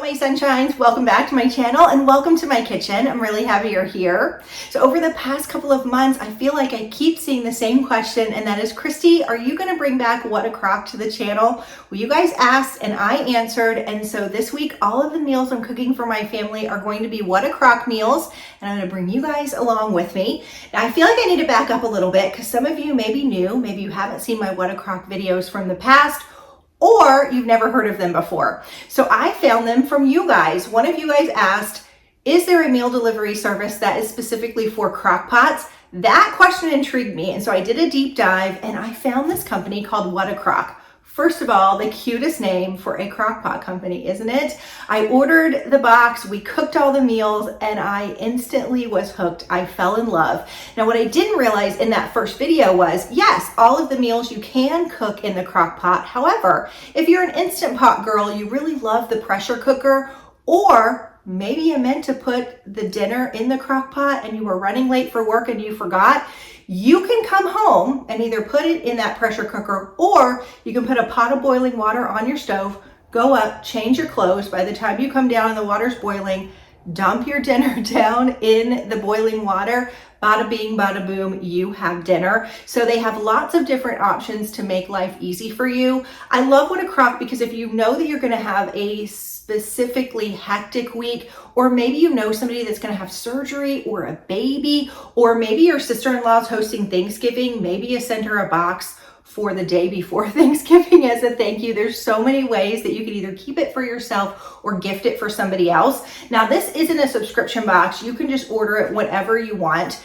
my sunshines, welcome back to my channel and welcome to my kitchen. I'm really happy you're here. So over the past couple of months, I feel like I keep seeing the same question, and that is, Kristy, are you gonna bring back What a Crock to the channel? Well, you guys asked and I answered, and so this week, all of the meals I'm cooking for my family are going to be What a Crock meals, and I'm gonna bring you guys along with me. Now, I feel like I need to back up a little bit because some of you may be new, maybe you haven't seen my What a Crock videos from the past, or you've never heard of them before. So I found them from you guys. One of you guys asked, is there a meal delivery service that is specifically for crock pots? That question intrigued me, and so I did a deep dive and I found this company called What a Crock. First of all, the cutest name for a crock pot company, isn't it? I ordered the box, we cooked all the meals, and I instantly was hooked. I fell in love. Now, what I didn't realize in that first video was, yes, all of the meals you can cook in the crock pot. However, if you're an Instant Pot girl, you really love the pressure cooker, or maybe you meant to put the dinner in the crock pot and you were running late for work and you forgot, you can come home and either put it in that pressure cooker, or you can put a pot of boiling water on your stove, go up, change your clothes. By the time you come down and the water's boiling, dump your dinner down in the boiling water. Bada bing, bada boom, you have dinner. So they have lots of different options to make life easy for you. I love What a Crock because if you know that you're gonna have a specifically hectic week, or maybe you know somebody that's gonna have surgery or a baby, or maybe your sister-in-law is hosting Thanksgiving, maybe you send her a box for the day before Thanksgiving as a thank you. There's so many ways that you can either keep it for yourself or gift it for somebody else. Now, this isn't a subscription box. You can just order it whenever you want.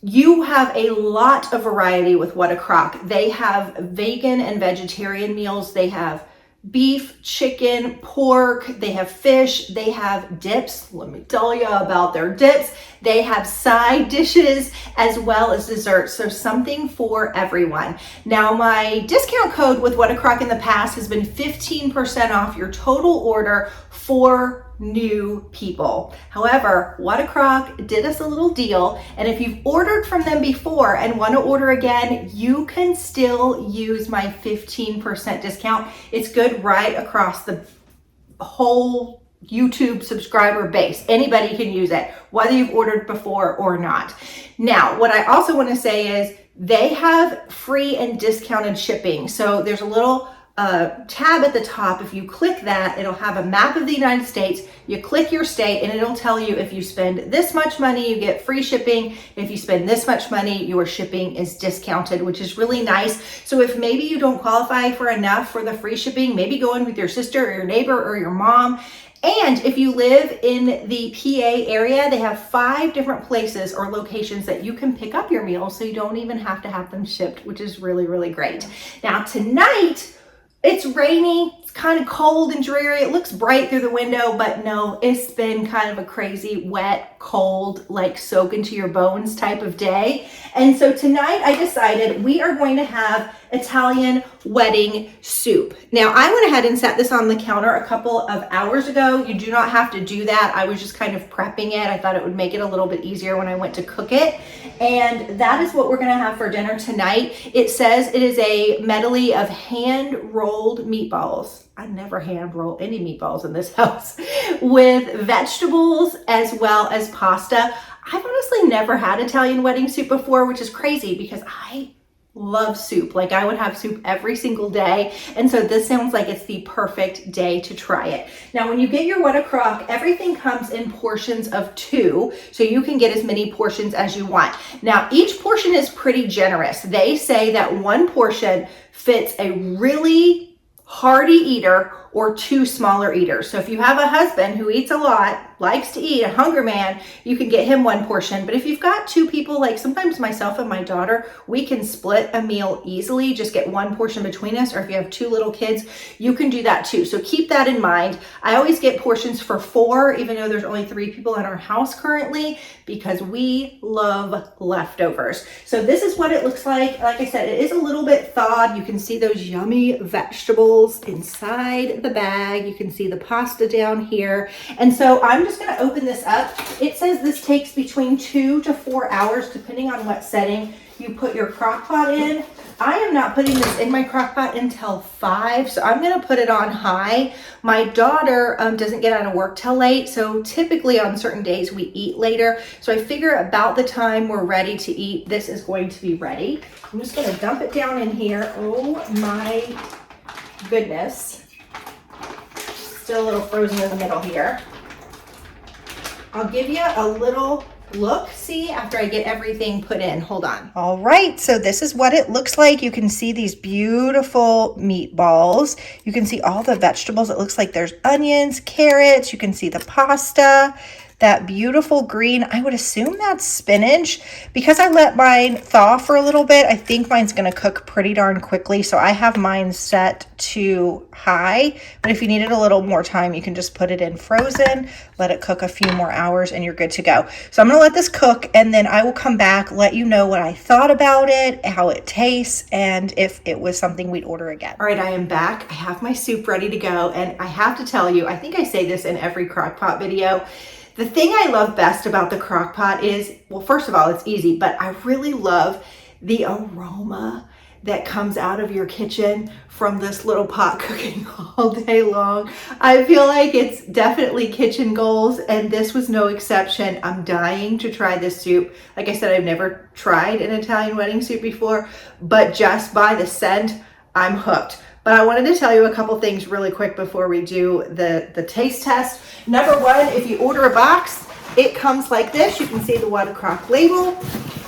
You have a lot of variety with What a Crock. They have vegan and vegetarian meals. They have beef, chicken, pork, they have fish, they have dips. Let me tell you about their dips. They have side dishes as well as desserts. So something for everyone. Now, my discount code with What a Crock in the past has been 15% off your total order for new people. However, What a Crock did us a little deal, and if you've ordered from them before and want to order again, you can still use my 15% discount. It's good right across the whole YouTube subscriber base. Anybody can use it, whether you've ordered before or not. Now, what I also want to say is they have free and discounted shipping. So there's a little tab at the top. If you click that, it'll have a map of the United States. You click your state and it'll tell you if you spend this much money, you get free shipping. If you spend this much money, your shipping is discounted, which is really nice. So if maybe you don't qualify for enough for the free shipping, maybe go in with your sister or your neighbor or your mom. And if you live in the PA area, they have 5 different places or locations that you can pick up your meals, so you don't even have to have them shipped, which is really, really great. Now, tonight, it's rainy, it's kind of cold and dreary. It looks bright through the window, but no, it's been kind of a crazy, wet, cold, like soak into your bones type of day. And so tonight I decided we are going to have Italian wedding soup. Now, I went ahead and set this on the counter a couple of hours ago. You do not have to do that. I was just kind of prepping it. I thought it would make it a little bit easier when I went to cook it. And that is what we're gonna have for dinner tonight. It says it is a medley of hand-rolled meatballs. I never hand roll any meatballs in this house, with vegetables as well as pasta. I've honestly never had Italian wedding soup before, which is crazy because I love soup. Like, I would have soup every single day. And so this sounds like it's the perfect day to try it. Now, when you get your What a Crock, everything comes in portions of 2, so you can get as many portions as you want. Now, each portion is pretty generous. They say that 1 portion fits a really hearty eater or 2 smaller eaters. So if you have a husband who eats a lot, likes to eat, a hunger man, you can get him 1 portion. But if you've got 2 people, like sometimes myself and my daughter, we can split a meal easily, just get 1 portion between us. Or if you have 2 little kids, you can do that too. So keep that in mind. I always get portions for 4, even though there's only 3 people in our house currently, because we love leftovers. So this is what it looks like. Like I said, it is a little bit thawed. You can see those yummy vegetables inside the bag. You can see the pasta down here. And so I'm just gonna open this up. It says this takes between 2 to 4 hours, depending on what setting you put your crock pot in. I am not putting this in my crock pot until 5, so I'm gonna put it on high. My daughter doesn't get out of work till late, so typically on certain days we eat later. So I figure about the time we're ready to eat, this is going to be ready. I'm just gonna dump it down in here. Oh my goodness. Still a little frozen in the middle here. I'll give you a little look, see, after I get everything put in. Hold on. All right, so this is what it looks like. You can see these beautiful meatballs. You can see all the vegetables. It looks like there's onions, carrots. You can see the pasta, that beautiful green. I would assume that's spinach. Because I let mine thaw for a little bit, I think mine's gonna cook pretty darn quickly. So I have mine set to high, but if you needed a little more time, you can just put it in frozen, let it cook a few more hours, and you're good to go. So I'm gonna let this cook, and then I will come back, let you know what I thought about it, how it tastes, and if it was something we'd order again. All right, I am back. I have my soup ready to go, and I have to tell you, I think I say this in every crock pot video, the thing I love best about the crock pot is, well, first of all, it's easy, but I really love the aroma that comes out of your kitchen from this little pot cooking all day long. I feel like it's definitely kitchen goals, and this was no exception. I'm dying to try this soup. Like I said, I've never tried an Italian wedding soup before, but just by the scent, I'm hooked. But I wanted to tell you a couple things really quick before we do the taste test. Number one, if you order a box, it comes like this. You can see the What a Crock label.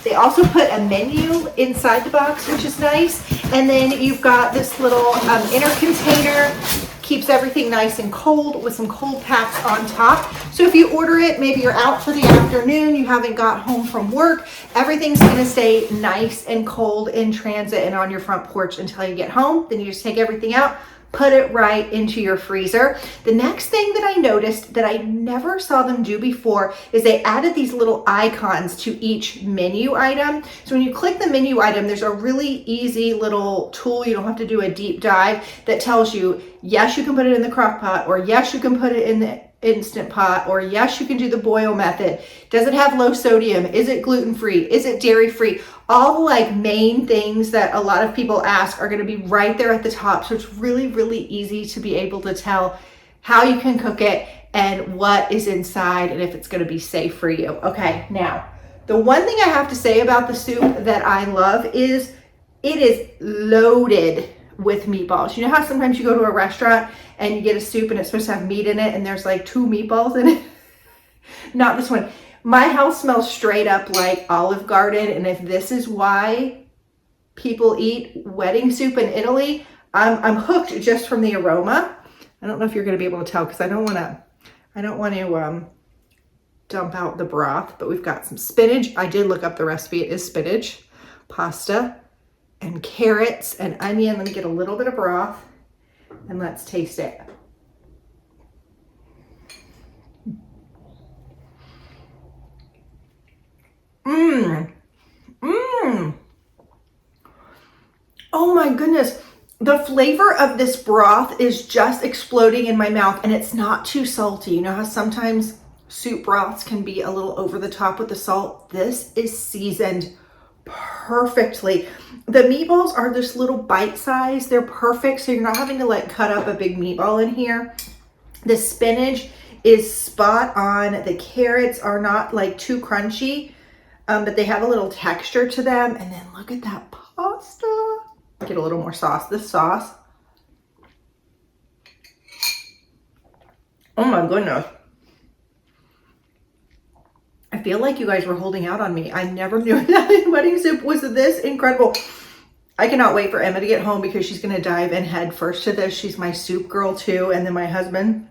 They also put a menu inside the box, which is nice. And then you've got this little inner container. Keeps everything nice and cold with some cold packs on top. So if you order it, maybe you're out for the afternoon, you haven't got home from work, everything's gonna stay nice and cold in transit and on your front porch until you get home. Then you just take everything out, put it right into your freezer. The next thing that I noticed that I never saw them do before is they added these little icons to each menu item. So when you click the menu item, there's a really easy little tool. You don't have to do a deep dive that tells you, yes, you can put it in the crock pot, or yes, you can put it in the instant pot, or yes, you can do the boil method. Does it have low sodium? Is it gluten-free? Is it dairy-free? All the like main things that a lot of people ask are going to be right there at the top. So it's really, really easy to be able to tell how you can cook it and what is inside and if it's going to be safe for you. Okay, now the one thing I have to say about the soup that I love is it is loaded with meatballs. You know how sometimes you go to a restaurant and you get a soup and it's supposed to have meat in it and there's like 2 meatballs in it? Not this one. My house smells straight up like Olive Garden, and if this is why people eat wedding soup in Italy, I'm hooked just from the aroma. I don't know if you're going to be able to tell because I don't want to dump out the broth, but we've got some spinach. I did look up the recipe. It is spinach, pasta, and carrots and onion. Let me get a little bit of broth and let's taste it. Oh my goodness. The flavor of this broth is just exploding in my mouth, and it's not too salty. You know how sometimes soup broths can be a little over the top with the salt? This is seasoned perfectly. The meatballs are this little bite size. They're perfect, so you're not having to like cut up a big meatball in here. The spinach is spot on. The carrots are not like too crunchy, but they have a little texture to them. And then look at that pasta. Get a little more sauce. This sauce. Oh my goodness. I feel like you guys were holding out on me. I never knew that wedding soup was this incredible. I cannot wait for Emma to get home because she's going to dive in head first to this. She's my soup girl too. And then my husband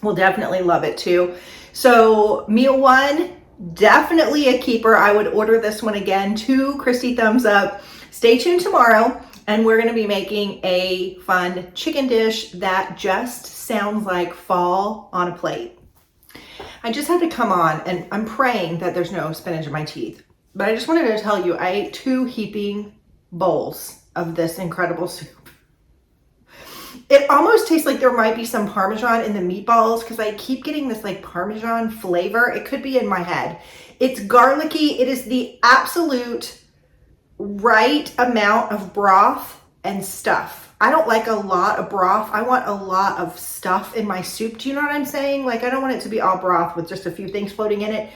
will definitely love it too. So meal one, definitely a keeper. I would order this one again. 2 Kristy thumbs up. Stay tuned tomorrow, and we're going to be making a fun chicken dish that just sounds like fall on a plate. I just had to come on, and I'm praying that there's no spinach in my teeth, but I just wanted to tell you I ate 2 heaping bowls of this incredible soup. It almost tastes like there might be some Parmesan in the meatballs because I keep getting this like Parmesan flavor. It could be in my head. It's garlicky. It is the absolute right amount of broth and stuff. I don't like a lot of broth. I want a lot of stuff in my soup. Do you know what I'm saying? Like, I don't want it to be all broth with just a few things floating in it.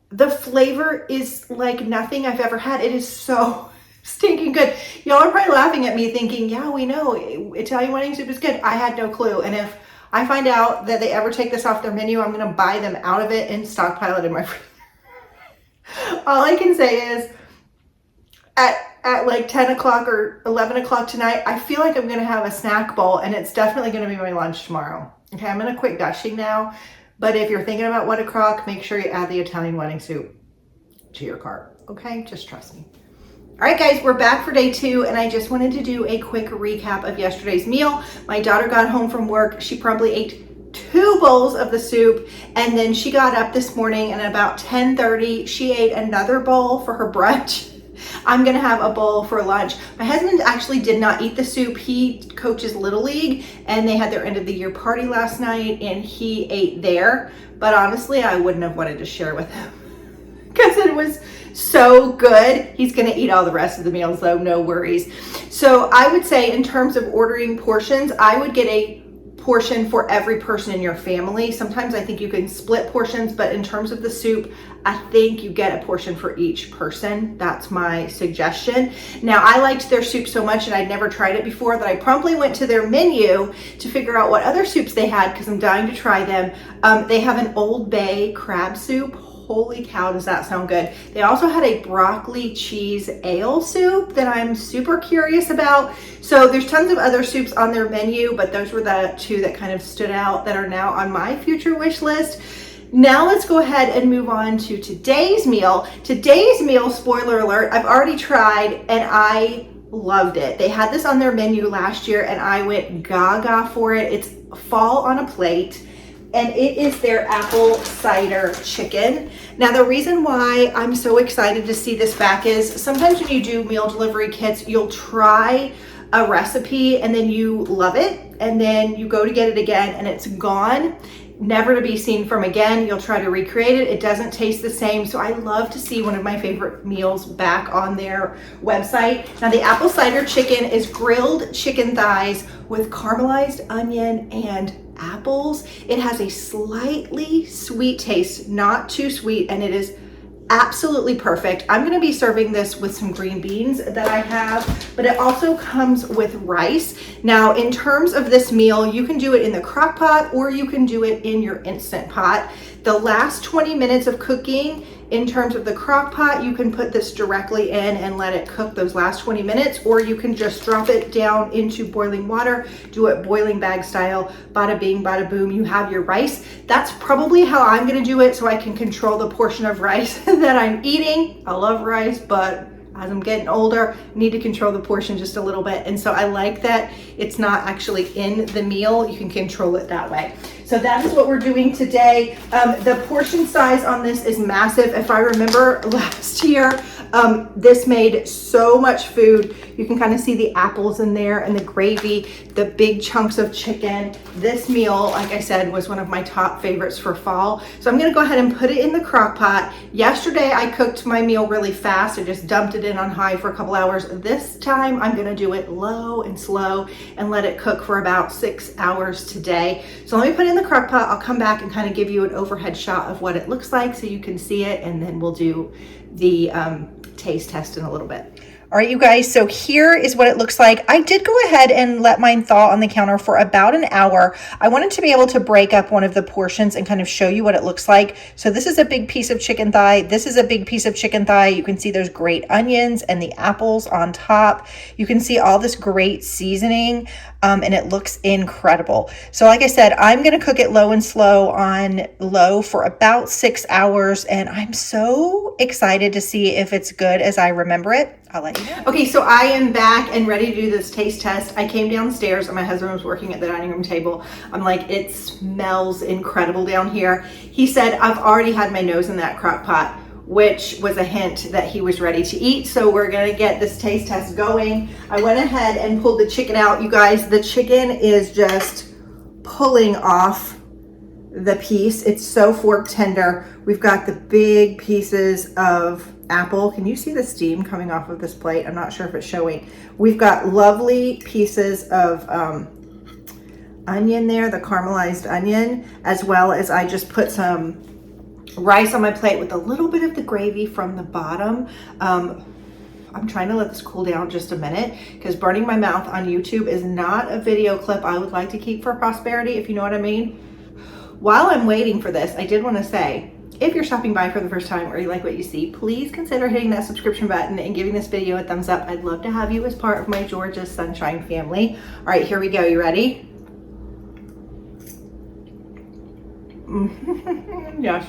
The flavor is like nothing I've ever had. It is so stinking good. Y'all are probably laughing at me thinking, yeah, we know Italian wedding soup is good. I had no clue. And if I find out that they ever take this off their menu, I'm going to buy them out of it and stockpile it in my freezer. All I can say is at like 10 o'clock or 11 o'clock tonight, I feel like I'm going to have a snack bowl, and it's definitely going to be my lunch tomorrow. Okay, I'm going to quit gushing now. But if you're thinking about what a crock, make sure you add the Italian wedding soup to your cart. Okay, just trust me. All right, guys, we're back for day 2, and I just wanted to do a quick recap of yesterday's meal. My daughter got home from work. She probably ate 2 bowls of the soup, and then she got up this morning, and at about 10:30, she ate another bowl for her brunch. I'm gonna have a bowl for lunch. My husband actually did not eat the soup. He coaches Little League, and they had their end of the year party last night, and he ate there. But honestly, I wouldn't have wanted to share with him because it was so good. He's gonna eat all the rest of the meals though, no worries. So I would say in terms of ordering portions, I would get a portion for every person in your family. Sometimes I think you can split portions, but in terms of the soup, I think you get a portion for each person. That's my suggestion. Now, I liked their soup so much and I'd never tried it before that I promptly went to their menu to figure out what other soups they had because I'm dying to try them. They have an Old Bay crab soup. Holy cow, does that sound good. They also had a broccoli cheese ale soup that I'm super curious about. So there's tons of other soups on their menu, but those were the 2 that kind of stood out that are now on my future wish list. Now let's go ahead and move on to today's meal. Today's meal, spoiler alert, I've already tried and I loved it. They had this on their menu last year and I went gaga for it. It's fall on a plate. And it is their apple cider chicken. Now, the reason why I'm so excited to see this back is sometimes when you do meal delivery kits, you'll try a recipe and then you love it and then you go to get it again and it's gone, never to be seen from again. You'll try to recreate it. It doesn't taste the same. So I love to see one of my favorite meals back on their website. Now, the apple cider chicken is grilled chicken thighs with caramelized onion and apples. It has a slightly sweet taste, not too sweet, and it is absolutely perfect. I'm going to be serving this with some green beans that I have, but it also comes with rice. Now, in terms of this meal, you can do it in the crock pot or you can do it in your Instant Pot. The last 20 minutes of cooking, in terms of the crock pot, you can put this directly in and let it cook those last 20 minutes, or you can just drop it down into boiling water, do it boiling bag style, bada bing, bada boom, you have your rice. That's probably how I'm gonna do it so I can control the portion of rice that I'm eating. I love rice, but as I'm getting older, I need to control the portion just a little bit. And so I like that it's not actually in the meal. You can control it that way. So that is what we're doing today. The portion size on this is massive. If I remember last year, this made so much food. You can kind of see the apples in there and the gravy, the big chunks of chicken. This meal, like I said, was one of my top favorites for fall. So I'm gonna go ahead and put it in the crock pot. Yesterday, I cooked my meal really fast. I just dumped it in on high for a couple hours. This time, I'm gonna do it low and slow and let it cook for about 6 hours today. So let me put it in the crock pot. I'll come back and kind of give you an overhead shot of what it looks like so you can see it, and then we'll do the taste test in a little bit. All right, you guys, so here is what it looks like. I did go ahead and let mine thaw on the counter for about an hour. I wanted to be able to break up one of the portions and kind of show you what it looks like. So this is a big piece of chicken thigh. This is a big piece of chicken thigh. You can see there's great onions and the apples on top. You can see all this great seasoning, and it looks incredible. So like I said, I'm gonna cook it low and slow on low for about 6 hours, and I'm so excited to see if it's good as I remember it. I'll let you know. Okay, so I am back and ready to do this taste test. I came downstairs and my husband was working at the dining room table. I'm like, it smells incredible down here. He said, I've already had my nose in that crock pot. which was a hint that he was ready to eat. So we're gonna get this taste test going. I went ahead and pulled the chicken out. You guys, the chicken is just pulling off the piece. It's so fork tender. We've got the big pieces of apple. Can you see the steam coming off of this plate? I'm not sure if it's showing. We've got lovely pieces of onion there, the caramelized onion, as well as I just put some rice on my plate with a little bit of the gravy from the bottom. I'm trying to let this cool down just a minute because burning my mouth on YouTube is not a video clip I would like to keep for prosperity, if you know what I mean. While I'm waiting for this, I did want to say, if you're stopping by for the first time or you like what you see, please consider hitting that subscription button and giving this video a thumbs up. I'd love to have you as part of my Georgia Sunshine family. All right, here we go. You ready? Yes.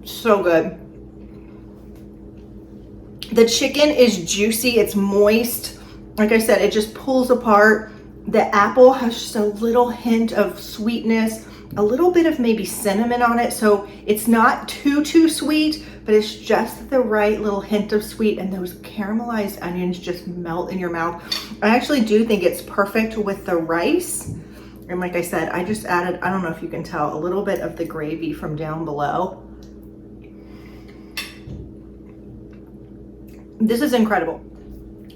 So good. The chicken is juicy, it's moist. Like I said, it just pulls apart. The apple has just a little hint of sweetness, a little bit of maybe cinnamon on it. So it's not too sweet, but it's just the right little hint of sweet, and those caramelized onions just melt in your mouth. I actually do think it's perfect with the rice. And like I said, I just added, I don't know if you can tell, a little bit of the gravy from down below. This is incredible.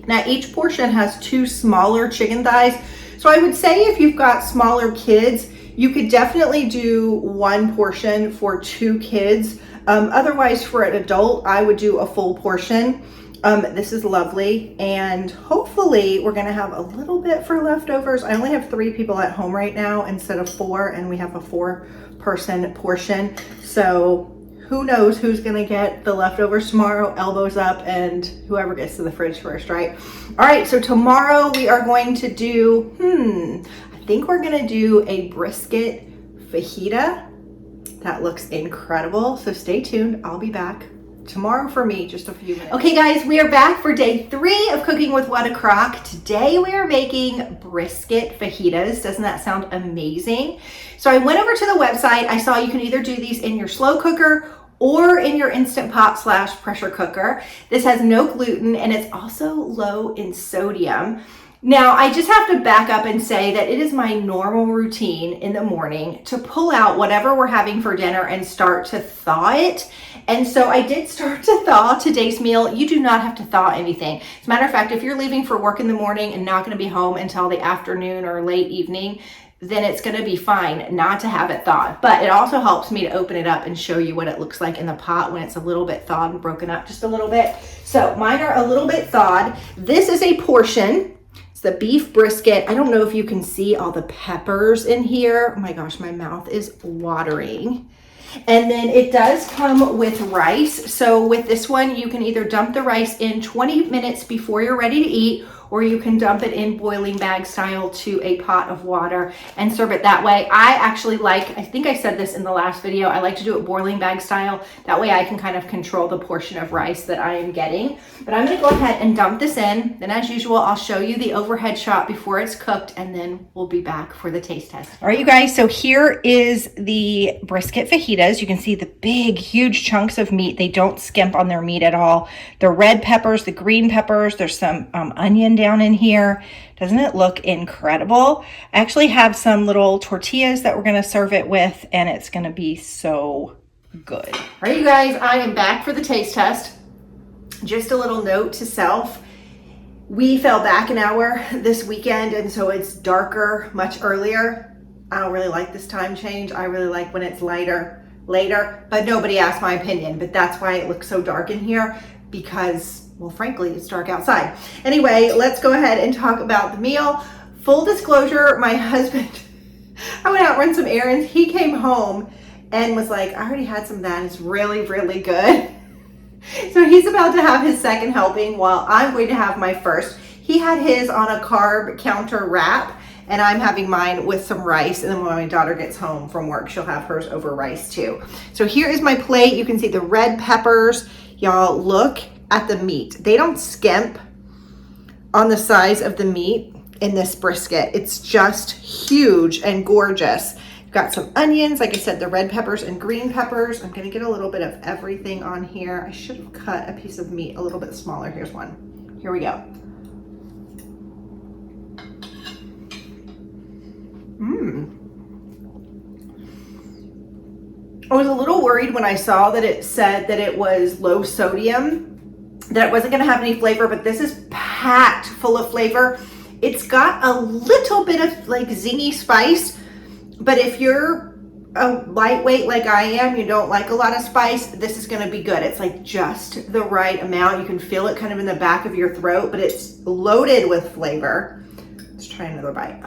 Now each portion has 2 smaller chicken thighs. So I would say if you've got smaller kids, you could definitely do 1 portion for 2 kids. Otherwise for an adult, I would do a full portion. This is lovely, and hopefully we're gonna have a little bit for leftovers. I only have 3 people at home right now instead of 4, and we have a 4-person portion. So who knows who's gonna get the leftovers tomorrow, elbows up, and whoever gets to the fridge first, right? All right, so tomorrow we are going to do, I think we're gonna do a brisket fajita. That looks incredible, so stay tuned. I'll be back tomorrow for me, just a few minutes. Okay guys, we are back for day 3 of cooking with What a Crock. Today we are making brisket fajitas. Doesn't that sound amazing? So I went over to the website. I saw you can either do these in your slow cooker or in your Instant Pot / pressure cooker. This has no gluten and it's also low in sodium. Now, I just have to back up and say that it is my normal routine in the morning to pull out whatever we're having for dinner and start to thaw it. And so I did start to thaw today's meal. You do not have to thaw anything. As a matter of fact, if you're leaving for work in the morning and not going to be home until the afternoon or late evening, then it's going to be fine not to have it thawed. But it also helps me to open it up and show you what it looks like in the pot when it's a little bit thawed and broken up just a little bit. So mine are a little bit thawed. This is a portion. It's the beef brisket. I don't know if you can see all the peppers in here. Oh my gosh, my mouth is watering. And then it does come with rice. So with this one, you can either dump the rice in 20 minutes before you're ready to eat, or you can dump it in boiling bag style to a pot of water and serve it that way. I actually like, I think I said this in the last video, I like to do it boiling bag style. That way I can kind of control the portion of rice that I am getting. But I'm gonna go ahead and dump this in. Then as usual, I'll show you the overhead shot before it's cooked, and then we'll be back for the taste test. All right, you guys, so here is the brisket fajitas. You can see the big, huge chunks of meat. They don't skimp on their meat at all. The red peppers, the green peppers, there's some onion down in here. Doesn't it look incredible? I actually have some little tortillas that we're gonna serve it with, and it's gonna be so good. All right, you guys, I am back for the taste test. Just a little note to self. We fell back an hour this weekend, and so it's darker much earlier. I don't really like this time change. I really like when it's later, but nobody asked my opinion, but that's why it looks so dark in here, because, well, frankly, it's dark outside. Anyway, let's go ahead and talk about the meal. Full disclosure, my husband, I went out and ran some errands. He came home and was like, I already had some of that. It's really, really good. So he's about to have his second helping while I'm going to have my first. He had his on a carb counter wrap, and I'm having mine with some rice. And then when my daughter gets home from work, she'll have hers over rice too. So here is my plate. You can see the red peppers. Y'all, look at the meat. They don't skimp on the size of the meat in this brisket. It's just huge and gorgeous. Got some onions, like I said, the red peppers and green peppers. I'm gonna get a little bit of everything on here. I should have cut a piece of meat a little bit smaller. Here's one. Here we go. I was a little worried when I saw that it said that it was low sodium, that it wasn't gonna have any flavor, but this is packed full of flavor. It's got a little bit of like zingy spice, but if you're a lightweight like I am, you don't like a lot of spice, this is gonna be good. It's like just the right amount. You can feel it kind of in the back of your throat, but it's loaded with flavor. Let's try another bite.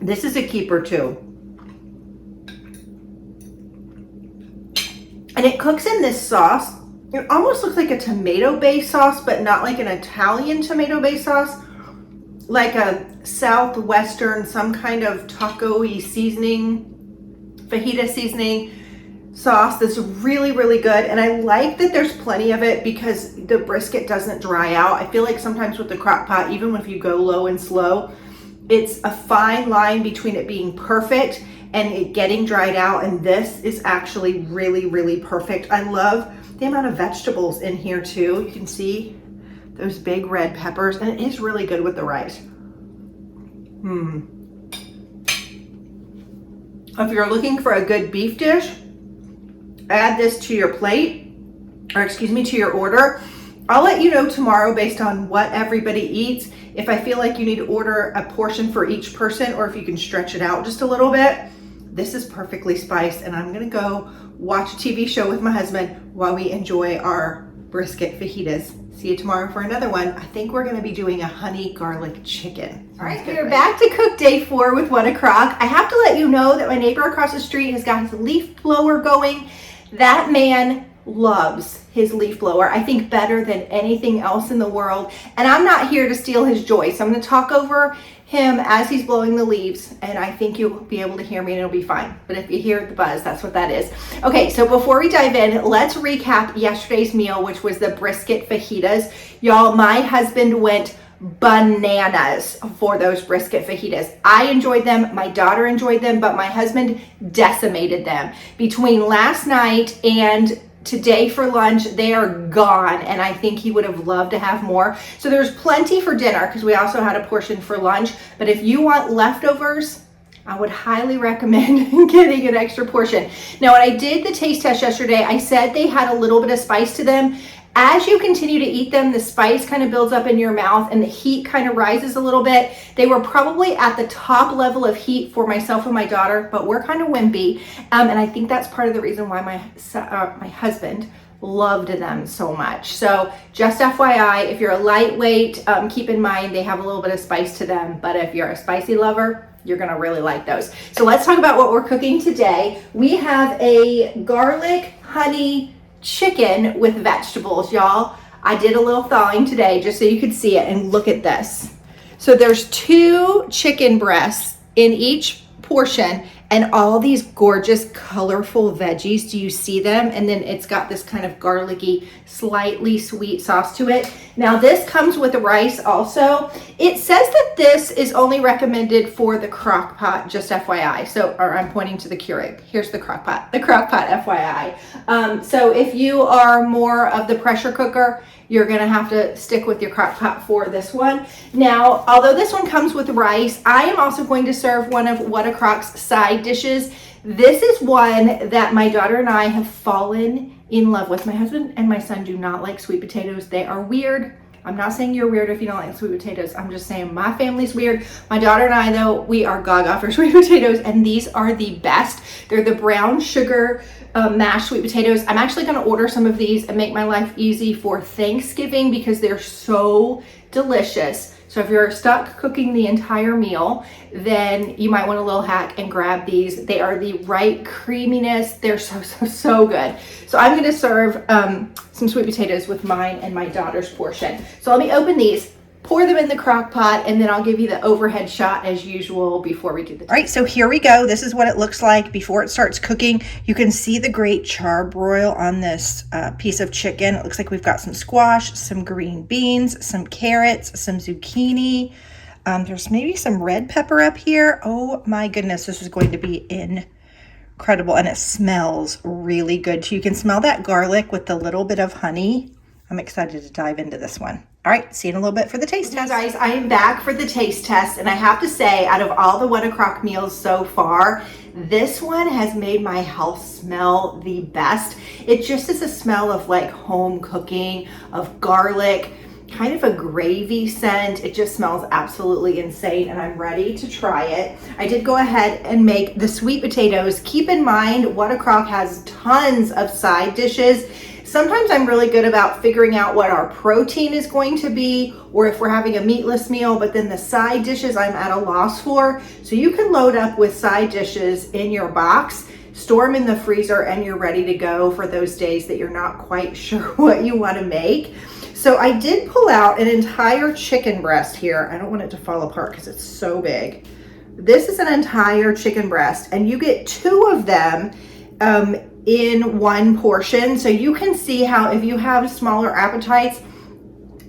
This is a keeper too. And it cooks in this sauce. It almost looks like a tomato-based sauce, but not like an Italian tomato-based sauce. Like a southwestern, some kind of taco-y seasoning, fajita seasoning sauce that's really, really good. And I like that there's plenty of it because the brisket doesn't dry out. I feel like sometimes with the crock pot, even if you go low and slow, it's a fine line between it being perfect and it getting dried out. And this is actually really, really perfect. I love the amount of vegetables in here too. You can see those big red peppers, and it is really good with the rice. If you're looking for a good beef dish, add this to your plate, or excuse me, to your order. I'll let you know tomorrow based on what everybody eats, if I feel like you need to order a portion for each person or if you can stretch it out just a little bit. This is perfectly spiced, and I'm gonna go watch a TV show with my husband while we enjoy our brisket fajitas. See you tomorrow for another one. I think we're gonna be doing a honey garlic chicken. All right, we're back to cook day 4 with What a Crock. I have to let you know that my neighbor across the street has got his leaf blower going. That man loves his leaf blower, I think better than anything else in the world. And I'm not here to steal his joy. So I'm gonna talk over him as he's blowing the leaves, and I think you'll be able to hear me and it'll be fine. But if you hear the buzz, that's what that is. Okay, so before we dive in, let's recap yesterday's meal, which was the brisket fajitas. Y'all, my husband went bananas for those brisket fajitas. I enjoyed them, my daughter enjoyed them, but my husband decimated them. Between last night and today for lunch, they are gone, and I think he would have loved to have more. So there's plenty for dinner because we also had a portion for lunch, but if you want leftovers, I would highly recommend getting an extra portion. Now, when I did the taste test yesterday, I said they had a little bit of spice to them. As you continue to eat them, the spice kind of builds up in your mouth and the heat kind of rises a little bit. They were probably at the top level of heat for myself and my daughter, but we're kind of wimpy. And I think that's part of the reason why my husband loved them so much. So just FYI, if you're a lightweight, keep in mind they have a little bit of spice to them, but if you're a spicy lover, you're gonna really like those. So let's talk about what we're cooking today. We have a garlic honey chicken with vegetables, y'all. I did a little thawing today just so you could see it, and look at this. So there's 2 chicken breasts in each portion and all these gorgeous colorful veggies. Do you see them? And then it's got this kind of garlicky, slightly sweet sauce to it. Now this comes with the rice also. It says that this is only recommended for the crock pot, just FYI. So, or I'm pointing to the Keurig. Here's the crock pot FYI. So if you are more of the pressure cooker, you're gonna have to stick with your crock pot for this one. Now, although this one comes with rice, I am also going to serve one of What a Crock's side dishes. This is one that my daughter and I have fallen in love with. My husband and my son do not like sweet potatoes. They are weird. I'm not saying you're weird if you don't like sweet potatoes. I'm just saying my family's weird. My daughter and I, though, we are gaga for sweet potatoes, and these are the best. They're the brown sugar mashed sweet potatoes. I'm actually gonna order some of these and make my life easy for Thanksgiving because they're so delicious. So if you're stuck cooking the entire meal, then you might want a little hack and grab these. They are the right creaminess. They're so good. So I'm gonna serve some sweet potatoes with mine and my daughter's portion. So let me open these pour them in the crock pot, and then I'll give you the overhead shot as usual before we do the. All right, so here we go. This is what it looks like before it starts cooking. You can see the great charbroil on this piece of chicken. It looks like we've got some squash, some green beans, some carrots, some zucchini. There's maybe some red pepper up here. Oh my goodness, this is going to be incredible, and it smells really good too. You can smell that garlic with the little bit of honey. I'm excited to dive into this one. All right, see you in a little bit for the taste test. Guys, I am back for the taste test, and I have to say, out of all the What a Crock meals so far, this one has made my house smell the best. It just is a smell of like home cooking, of garlic, kind of a gravy scent. It just smells absolutely insane, and I'm ready to try it. I did go ahead and make the sweet potatoes. Keep in mind, What a Crock has tons of side dishes. Sometimes I'm really good about figuring out what our protein is going to be, or if we're having a meatless meal, but then the side dishes I'm at a loss for. So you can load up with side dishes in your box, store them in the freezer, and you're ready to go for those days that you're not quite sure what you want to make. So I did pull out an entire chicken breast here. I don't want it to fall apart because it's so big. This is an entire chicken breast, and you get 2 of them in one portion. So you can see how if you have smaller appetites,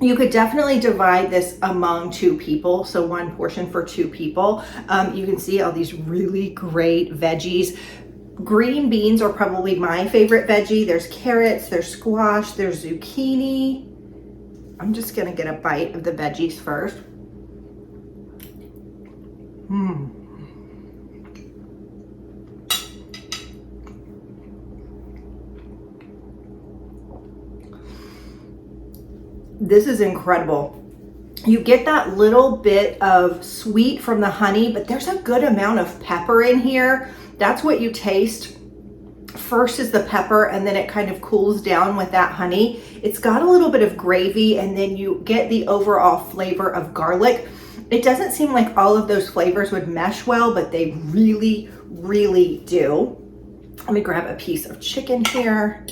you could definitely divide this among 2 people. So 1 portion for 2 people. You can see all these really great veggies. Green beans are probably my favorite veggie. There's carrots, there's squash, there's zucchini. I'm just gonna get a bite of the veggies first. This is incredible. You get that little bit of sweet from the honey, but there's a good amount of pepper in here. That's what you taste. First is the pepper, and then it kind of cools down with that honey. It's got a little bit of gravy, and then you get the overall flavor of garlic. It doesn't seem like all of those flavors would mesh well, but they really, really do. Let me grab a piece of chicken here.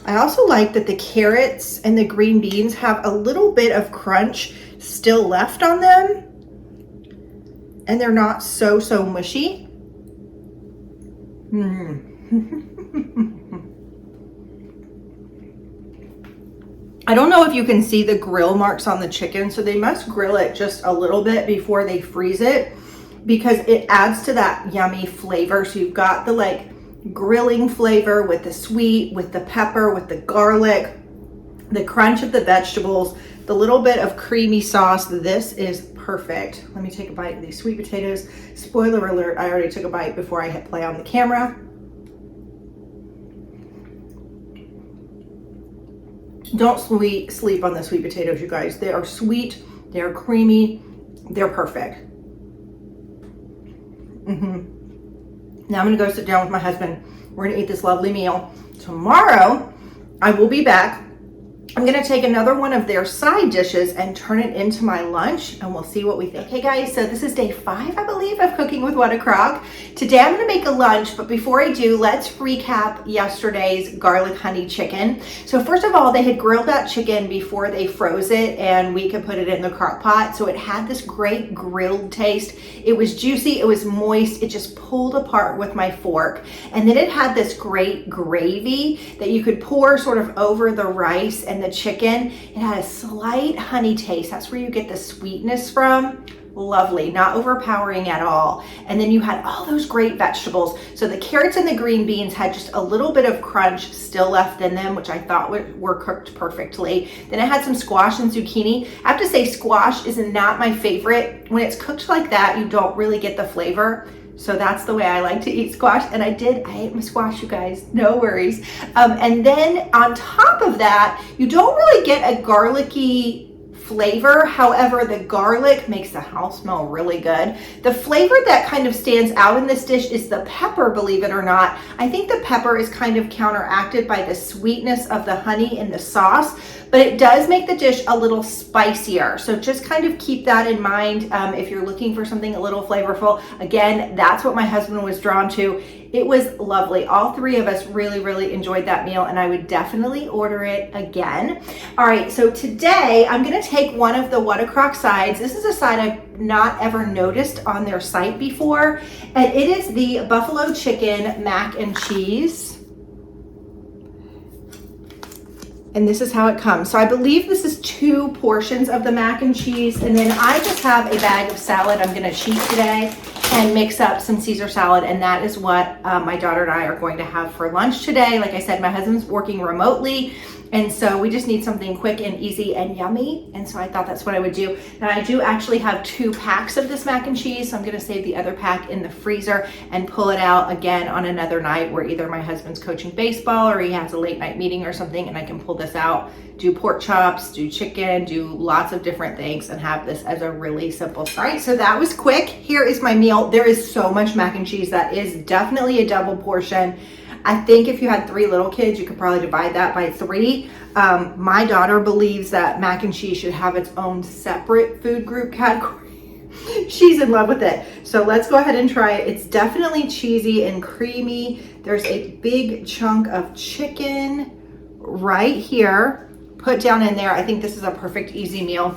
I also like that the carrots and the green beans have a little bit of crunch still left on them, and they're not so mushy. I don't know if you can see the grill marks on the chicken, so they must grill it just a little bit before they freeze it, because it adds to that yummy flavor. So you've got the like grilling flavor with the sweet, with the pepper, with the garlic, the crunch of the vegetables, the little bit of creamy sauce. This is perfect. Let me take a bite of these sweet potatoes. Spoiler alert, I already took a bite before I hit play on the camera. Don't sleep on the sweet potatoes, you guys. They are sweet, they are creamy, they're perfect. Now I'm gonna go sit down with my husband. We're gonna eat this lovely meal. Tomorrow, I will be back. I'm gonna take another one of their side dishes and turn it into my lunch, and we'll see what we think. Okay guys, so this is day 5, I believe, of cooking with What a Crock. Today I'm gonna make a lunch, but before I do, let's recap yesterday's garlic honey chicken. So first of all, they had grilled that chicken before they froze it, and we could put it in the crock pot. So it had this great grilled taste. It was juicy, it was moist, it just pulled apart with my fork. And then it had this great gravy that you could pour sort of over the rice and the chicken. It had a slight honey taste. That's where you get the sweetness from. Lovely, not overpowering at all. And then you had all those great vegetables. So the carrots and the green beans had just a little bit of crunch still left in them, which I thought were cooked perfectly. Then I had some squash and zucchini. I have to say, squash is not my favorite. When it's cooked like that, you don't really get the flavor. So that's the way I like to eat squash. And I ate my squash, you guys, no worries. And then on top of that, you don't really get a garlicky flavor. However, the garlic makes the house smell really good. The flavor that kind of stands out in this dish is the pepper, believe it or not. I think the pepper is kind of counteracted by the sweetness of the honey in the sauce, but it does make the dish a little spicier. So just kind of keep that in mind if you're looking for something a little flavorful. Again, that's what my husband was drawn to. It was lovely. All 3 of us really, really enjoyed that meal, and I would definitely order it again. All right, so today I'm gonna take one of the What a Crock sides. This is a side I've not ever noticed on their site before, and it is the buffalo chicken mac and cheese. And this is how it comes. So I believe this is 2 portions of the mac and cheese, and then I just have a bag of salad I'm gonna cheat today and mix up some Caesar salad, and that is what my daughter and I are going to have for lunch today. Like I said, my husband's working remotely, and so we just need something quick and easy and yummy, and so I thought that's what I would do. Now I do actually have 2 packs of this mac and cheese, so I'm gonna save the other pack in the freezer and pull it out again on another night where either my husband's coaching baseball or he has a late night meeting or something, and I can pull this out, do pork chops, do chicken, do lots of different things, and have this as a really simple start. All right, so that was quick. Here is my meal. There is so much mac and cheese. That is definitely a double portion. I think if you had 3 little kids, you could probably divide that by 3. My daughter believes that mac and cheese should have its own separate food group category. She's in love with it. So let's go ahead and try it. It's definitely cheesy and creamy. There's a big chunk of chicken right here put down in there. I think this is a perfect easy meal.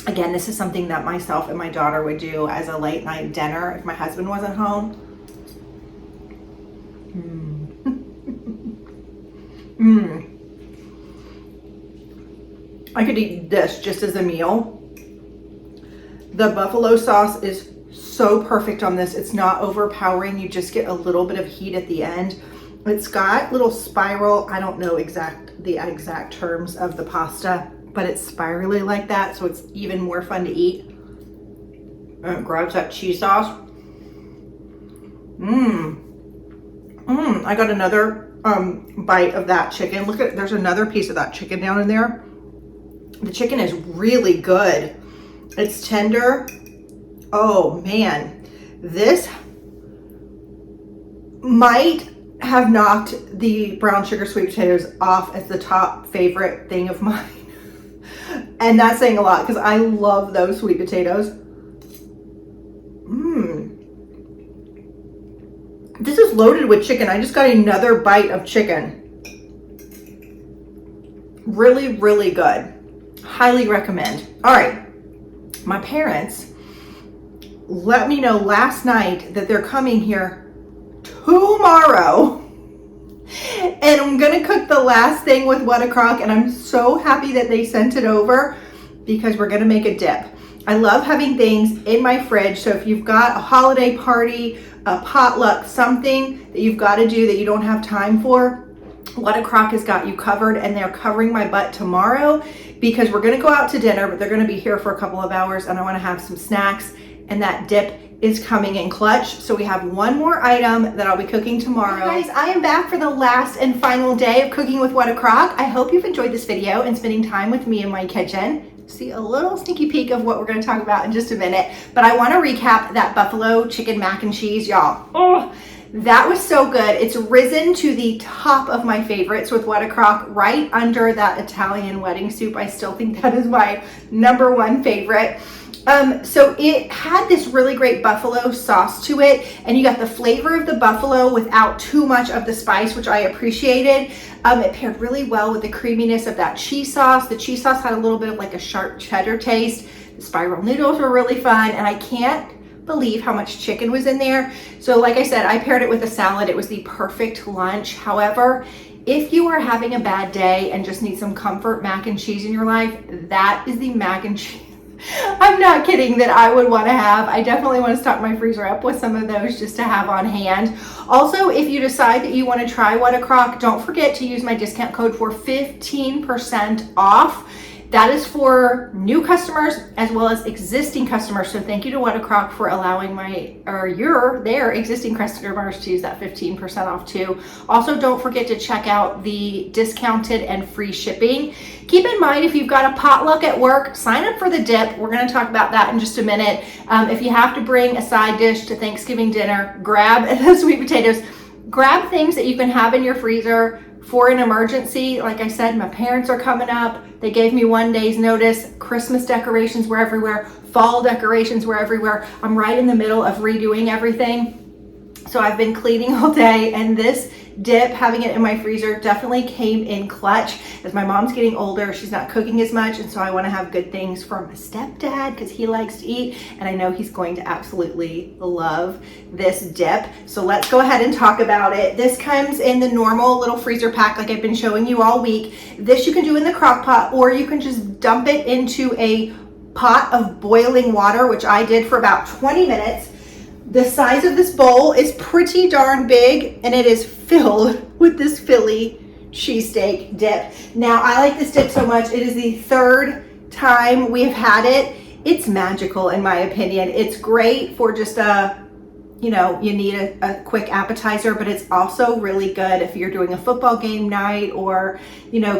Again, this is something that myself and my daughter would do as a late night dinner if my husband wasn't home. I could eat this just as a meal. The buffalo sauce is so perfect on this. It's not overpowering. You just get a little bit of heat at the end. It's got little spiral, I don't know the exact terms of the pasta, but it's spirally like that, so it's even more fun to eat. And it grabs that cheese sauce. I got another bite of that chicken. Look at, there's another piece of that chicken down in there. The chicken is really good. It's tender. Oh man, this might have knocked the brown sugar sweet potatoes off as the top favorite thing of mine. And that's saying a lot because I love those sweet potatoes. This is loaded with chicken. I just got another bite of chicken. Really, really good. Highly recommend. All right, my parents let me know last night that they're coming here tomorrow. And I'm gonna cook the last thing with What a Crock, and I'm so happy that they sent it over because we're gonna make a dip. I love having things in my fridge, so if you've got a holiday party, a potluck, something that you've got to do that you don't have time for, What a Crock has got you covered, and they're covering my butt tomorrow because we're gonna go out to dinner, but they're gonna be here for a couple of hours, and I wanna have some snacks, and that dip is coming in clutch. So we have one more item that I'll be cooking tomorrow. Guys, I am back for the last and final day of cooking with What a Crock. I hope you've enjoyed this video and spending time with me in my kitchen. See a little sneaky peek of what we're gonna talk about in just a minute, but I wanna recap that buffalo chicken mac and cheese, y'all. Oh, that was so good. It's risen to the top of my favorites with What a Crock, right under that Italian wedding soup. I still think that is my #1 favorite. So it had this really great buffalo sauce to it, and you got the flavor of the buffalo without too much of the spice, which I appreciated. It paired really well with the creaminess of that cheese sauce. The cheese sauce had a little bit of like a sharp cheddar taste. The spiral noodles were really fun, and I can't believe how much chicken was in there. So like I said, I paired it with a salad. It was the perfect lunch. However, if you are having a bad day and just need some comfort mac and cheese in your life, that is the mac and cheese I'm not kidding that I would want to have. I definitely want to stock my freezer up with some of those just to have on hand. Also, if you decide that you want to try What a Crock, don't forget to use my discount code for 15% off. That is for new customers as well as existing customers. So thank you to What a Crock for allowing their existing customers to use that 15% off too. Also, don't forget to check out the discounted and free shipping. Keep in mind, if you've got a potluck at work, sign up for the dip. We're gonna talk about that in just a minute. If you have to bring a side dish to Thanksgiving dinner, grab the sweet potatoes. Grab things that you can have in your freezer for an emergency. Like I said, my parents are coming up. They gave me 1 day's notice. Christmas decorations were everywhere. Fall decorations were everywhere. I'm right in the middle of redoing everything. So I've been cleaning all day, and this dip, having it in my freezer, definitely came in clutch. As my mom's getting older, she's not cooking as much, and so I want to have good things for my stepdad because he likes to eat, and I know he's going to absolutely love this dip. So let's go ahead and talk about it. This comes in the normal little freezer pack like I've been showing you all week. This you can do in the crock pot, or you can just dump it into a pot of boiling water, which I did for about 20 minutes. The size of this bowl is pretty darn big, and it is filled with this Philly cheesesteak dip. Now, I like this dip so much. It is the third time we have had it. It's magical in my opinion. It's great for just you need a quick appetizer, but it's also really good if you're doing a football game night, or,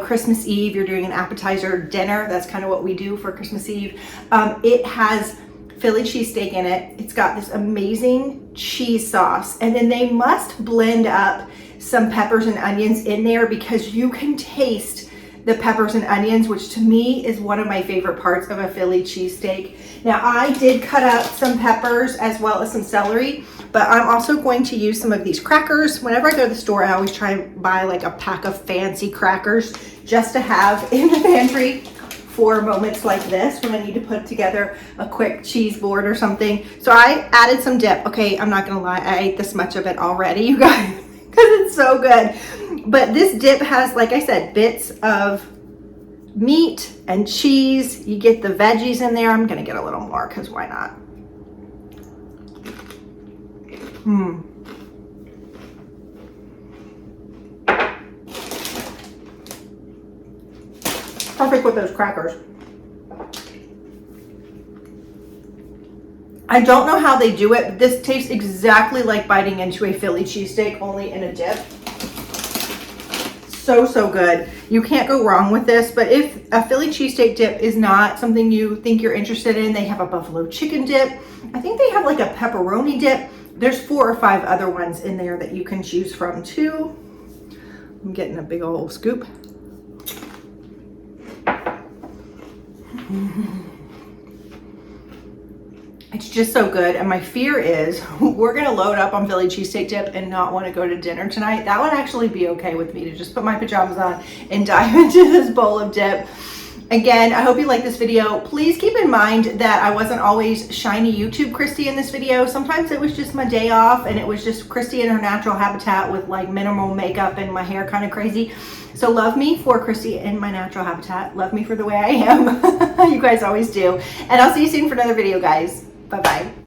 Christmas Eve, you're doing an appetizer dinner. That's kind of what we do for Christmas Eve. It has Philly cheesesteak in it. It's got this amazing cheese sauce, and then they must blend up some peppers and onions in there because you can taste the peppers and onions, which to me is one of my favorite parts of a Philly cheesesteak. Now, I did cut up some peppers as well as some celery, but I'm also going to use some of these crackers. Whenever I go to the store, I always try and buy like a pack of fancy crackers just to have in the pantry for moments like this when I need to put together a quick cheese board or something. So I added some dip. Okay, I'm not gonna lie, I ate this much of it already, you guys, because it's so good. But this dip has, like I said, bits of meat and cheese. You get the veggies in there. I'm gonna get a little more because why not? Perfect with those crackers. I don't know how they do it, but this tastes exactly like biting into a Philly cheesesteak, only in a dip. So good. You can't go wrong with this. But if a Philly cheesesteak dip is not something you think you're interested in, they have a buffalo chicken dip. I think they have like a pepperoni dip. There's 4 or 5 other ones in there that you can choose from too. I'm getting a big old scoop. It's just so good, and my fear is we're gonna load up on Philly cheesesteak dip and not want to go to dinner tonight. That would actually be okay with me, to just put my pajamas on and dive into this bowl of dip. Again, I hope you like this video. Please keep in mind that I wasn't always shiny YouTube Kristy in this video. Sometimes it was just my day off, and it was just Kristy in her natural habitat with like minimal makeup and my hair kind of crazy. So love me for Kristy in my natural habitat. Love me for the way I am. You guys always do. And I'll see you soon for another video, guys. Bye-bye.